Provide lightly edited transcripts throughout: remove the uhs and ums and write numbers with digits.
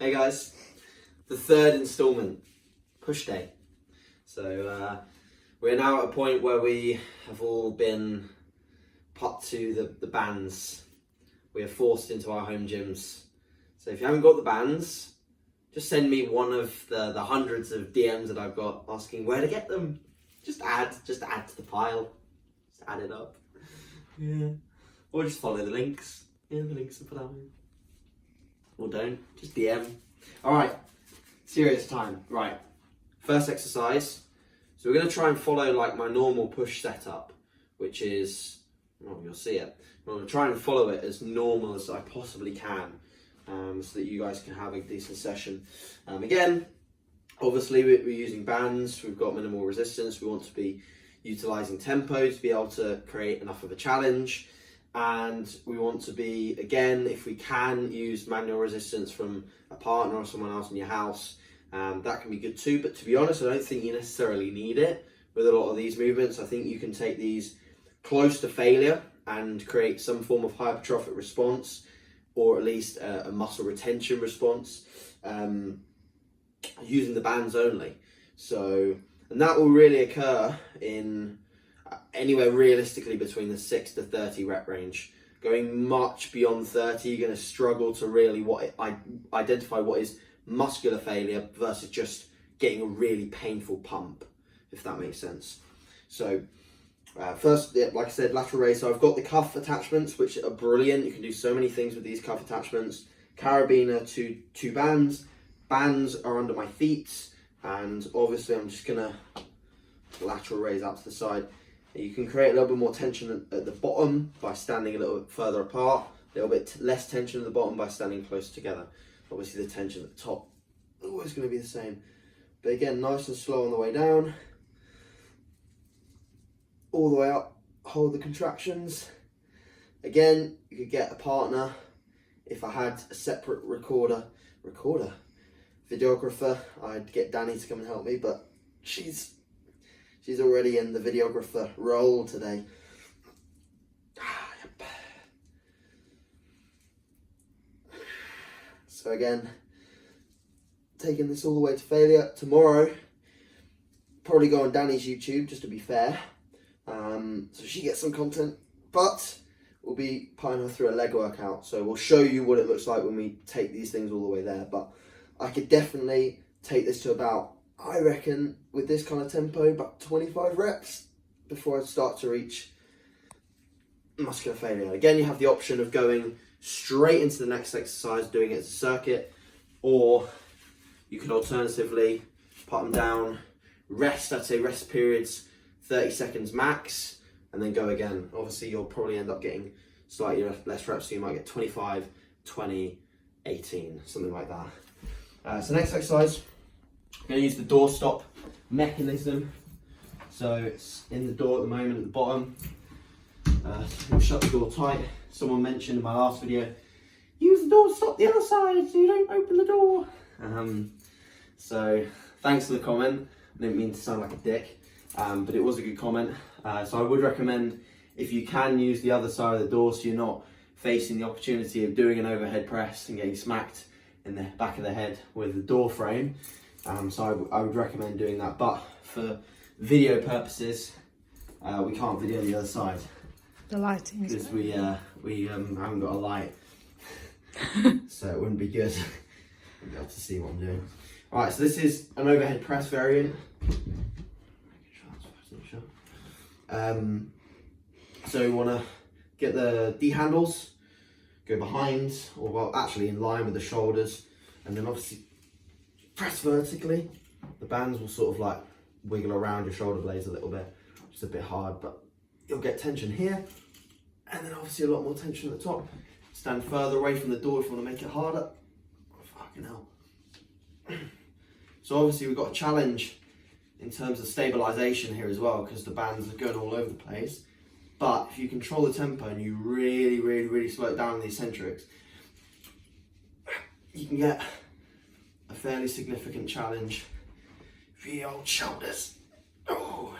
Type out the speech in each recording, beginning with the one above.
Hey guys, the third instalment, push day. So we're now at a point where we have all been put to the bands. We are forced into our home gyms. So if you haven't got the bands, just send me one of the hundreds of DMs that I've got asking where to get them. Just add to the pile. Just add it up. Yeah. Or just follow the links. Yeah, the links are put out. Or don't, just DM. Alright, serious time. Right, first exercise. So we're going to try and follow like my normal push setup, which is, well, you'll see it. I'm going to try and follow it as normal as I possibly can, so that you guys can have a decent session. Again, obviously we're using bands, we've got minimal resistance, we want to be utilising tempo to be able to create enough of a challenge. And we want to be, again, if we can, use manual resistance from a partner or someone else in your house. That can be good too, but to be honest, I don't think you necessarily need it with a lot of these movements. I think you can take these close to failure and create some form of hypertrophic response, or at least a muscle retention response, using the bands only. So, and that will really occur in anywhere realistically between the 6 to 30 rep range. Going much beyond 30, you're going to struggle to really identify what is muscular failure versus just getting a really painful pump, if that makes sense. So first, like I said, lateral raise. So I've got the cuff attachments, which are brilliant. You can do so many things with these cuff attachments. Carabiner to two bands. Bands are under my feet, and obviously I'm just going to lateral raise out to the side. You can create a little bit more tension at the bottom by standing a little bit further apart, a little bit less tension at the bottom by standing close together. Obviously the tension at the top is always going to be the same. But again, nice and slow on the way down. All the way up, hold the contractions. Again, you could get a partner. If I had a separate videographer, I'd get Danny to come and help me, but she's already in the videographer role today. Yep. So again, taking this all the way to failure. Tomorrow, probably go on Danny's YouTube, just to be fair. So she gets some content, but we'll be putting her through a leg workout. So we'll show you what it looks like when we take these things all the way there. But I could definitely take this to about, I reckon, with this kind of tempo, about 25 reps before I start to reach muscular failure. Again, you have the option of going straight into the next exercise, doing it as a circuit, or you can alternatively put them down, rest, I'd say rest periods, 30 seconds max, and then go again. Obviously, you'll probably end up getting slightly less reps, so you might get 25, 20, 18, something like that. So next exercise, I'm going to use the door stop mechanism. So it's in the door at the moment at the bottom. We'll shut the door tight. Someone mentioned in my last video, use the door to stop the other side so you don't open the door. So thanks for the comment. I didn't mean to sound like a dick, but it was a good comment. So I would recommend, if you can, use the other side of the door so you're not facing the opportunity of doing an overhead press and getting smacked in the back of the head with the door frame. So I would recommend doing that, but for video purposes, we can't video the other side. The lighting. Because we haven't got a light, so it wouldn't be good. You'll be able to see what I'm doing. Alright, so this is an overhead press variant. So you want to get the D handles, go behind, or well, actually in line with the shoulders, and then obviously press vertically. The bands will sort of like wiggle around your shoulder blades a little bit, which is a bit hard, but you'll get tension here, and then obviously a lot more tension at the top. Stand further away from the door if you want to make it harder. Oh, fucking hell. So obviously we've got a challenge in terms of stabilization here as well, because the bands are going all over the place. But if you control the tempo and you really slow it down in the eccentrics, you can get a fairly significant challenge for your old shoulders. Oh.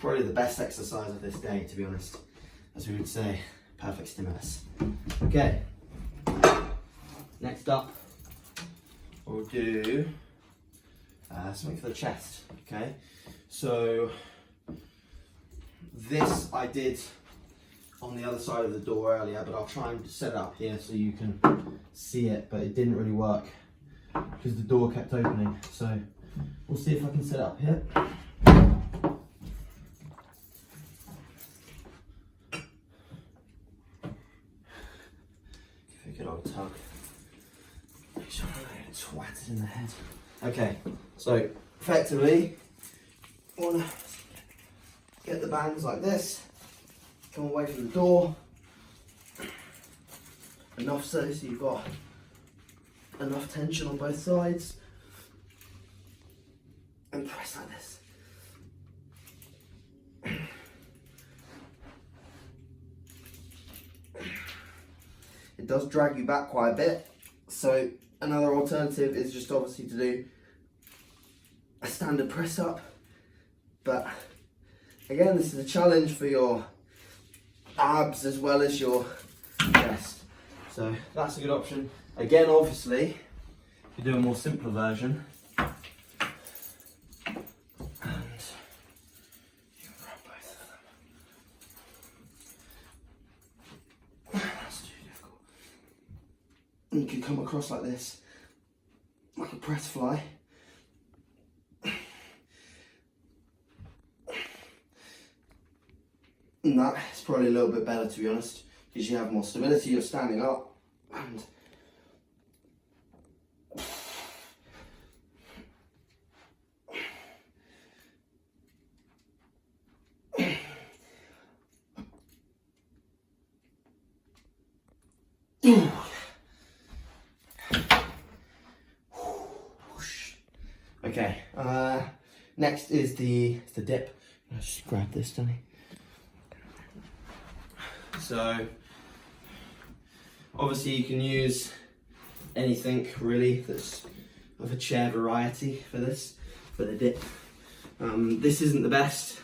probably the best exercise of this day, to be honest, as we would say, perfect stimulus. Okay, next up, we'll do something for the chest, okay? So this I did on the other side of the door earlier, but I'll try and set it up here so you can see it, but it didn't really work because the door kept opening. So we'll see if I can set it up here. Give it a good old tug. Make sure I don't get twatted in the head. Okay, so effectively, I want to get the bands like this, come away from the door, enough so you've got enough tension on both sides, and press like this. It does drag you back quite a bit, so another alternative is just obviously to do a standard press up, but again, this is a challenge for your abs as well as your chest. So that's a good option. Again, obviously, if you do a more simpler version, and you can grab both of them. That's too difficult. And you can come across like this, like a press fly. And that is probably a little bit better, to be honest, because you have more stability, you're standing up, and okay, next is the dip. Let's just grab this, Danny. So obviously you can use anything really that's of a chair variety for this, for the dip. This isn't the best.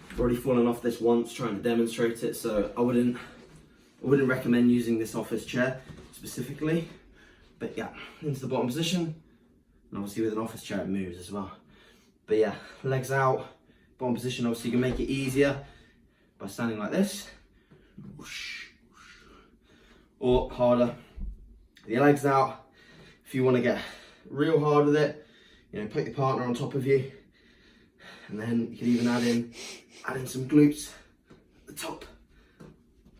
I've already fallen off this once trying to demonstrate it, so I wouldn't recommend using this office chair specifically. But yeah, into the bottom position, and obviously with an office chair it moves as well. But yeah, legs out, bottom position. Obviously you can make it easier by standing like this, or harder, your legs out. If you want to get real hard with it, you know, put your partner on top of you, and then you can even add in some glutes at the top.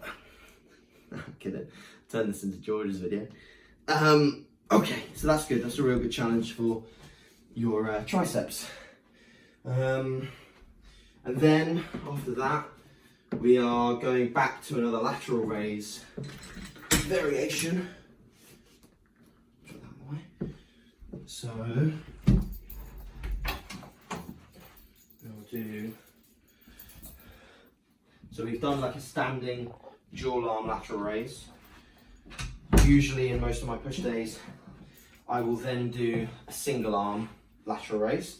I'm gonna turn this into George's video. Okay, so that's good. That's a real good challenge for your triceps. And then after that, we are going back to another lateral raise variation. Put that away. So we'll do. So we've done like a standing dual arm lateral raise. Usually in most of my push days, I will then do a single arm lateral raise.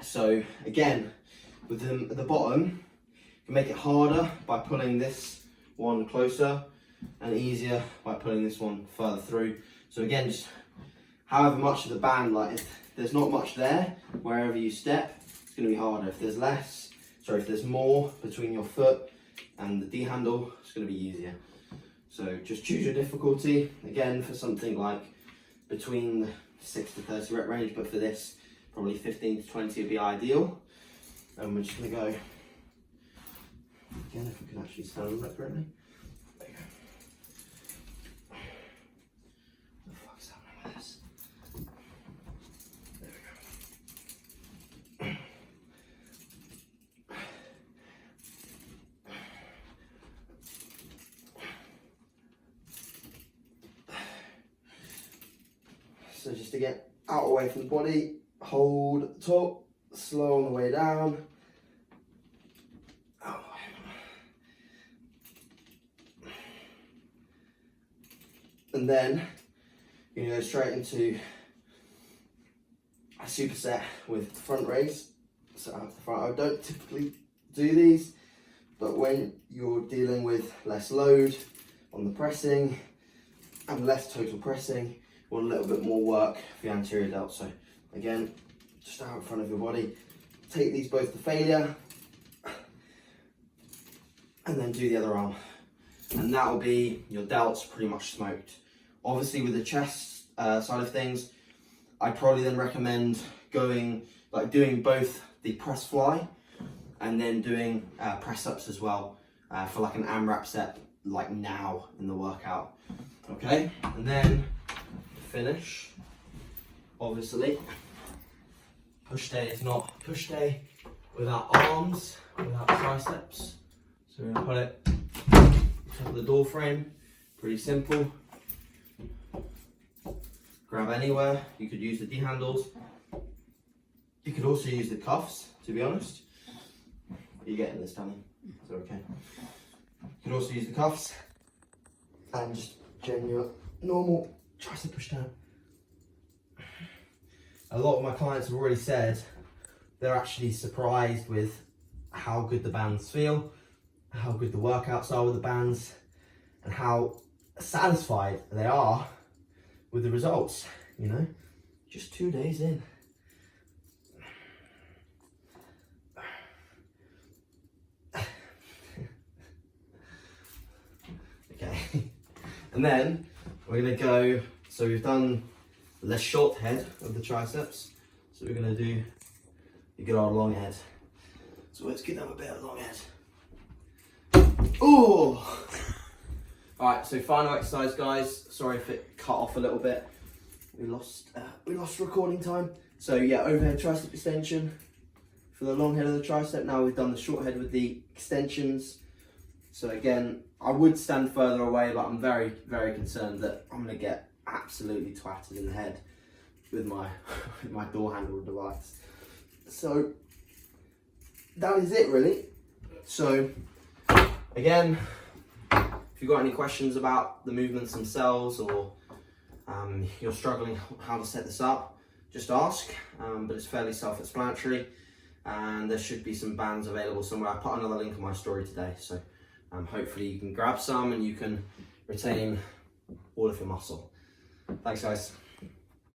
So again, with them at the bottom, you can make it harder by pulling this one closer, and easier by pulling this one further through. So again, just however much of the band, like if there's not much there, wherever you step, it's going to be harder. If there's if there's more between your foot and the D handle, it's going to be easier. So just choose your difficulty. Again, for something like between 6 to 30 rep range, but for this, probably 15 to 20 would be ideal. And we're just going to go, again, if we can actually stand on that correctly. There you go. What the fuck's happening with this? There we go. So just to get out away from the body, hold at the top, slow on the way down. And then you go straight into a superset with front raise. set out to the front. I don't typically do these, but when you're dealing with less load on the pressing and less total pressing, you want a little bit more work for the anterior delt. So again, just out in front of your body, take these both to failure, and then do the other arm. And that'll be your delts pretty much smoked. Obviously with the chest side of things, I'd probably then recommend doing both the press fly and then doing press ups as well for like an AMRAP set, like now in the workout. Okay, and then finish, obviously. Push day is not push day without arms, without triceps. So we're gonna put it on top of the door frame, pretty simple. Grab anywhere, you could use the D handles. You could also use the cuffs, to be honest. You're getting this, Danny, so okay. You could also use the cuffs and just genuine normal tricep push down. A lot of my clients have already said they're actually surprised with how good the bands feel, how good the workouts are with the bands, and how satisfied they are with the results, you know, just 2 days in. Okay, and then we're gonna go, so we've done the short head of the triceps, so we're gonna do the good old long head. So let's get them a bit of long head. Oh! Alright, so final exercise, guys. Sorry if it cut off a little bit. We lost recording time. So yeah, overhead tricep extension for the long head of the tricep. Now we've done the short head with the extensions. So again, I would stand further away, but I'm very, very concerned that I'm gonna get absolutely twatted in the head with my my door handle device. So that is it really. So again, if you've got any questions about the movements themselves, or you're struggling how to set this up, just ask, but it's fairly self-explanatory, and there should be some bands available somewhere. I put another link in my story today, so hopefully you can grab some and you can retain all of your muscle. Thanks guys.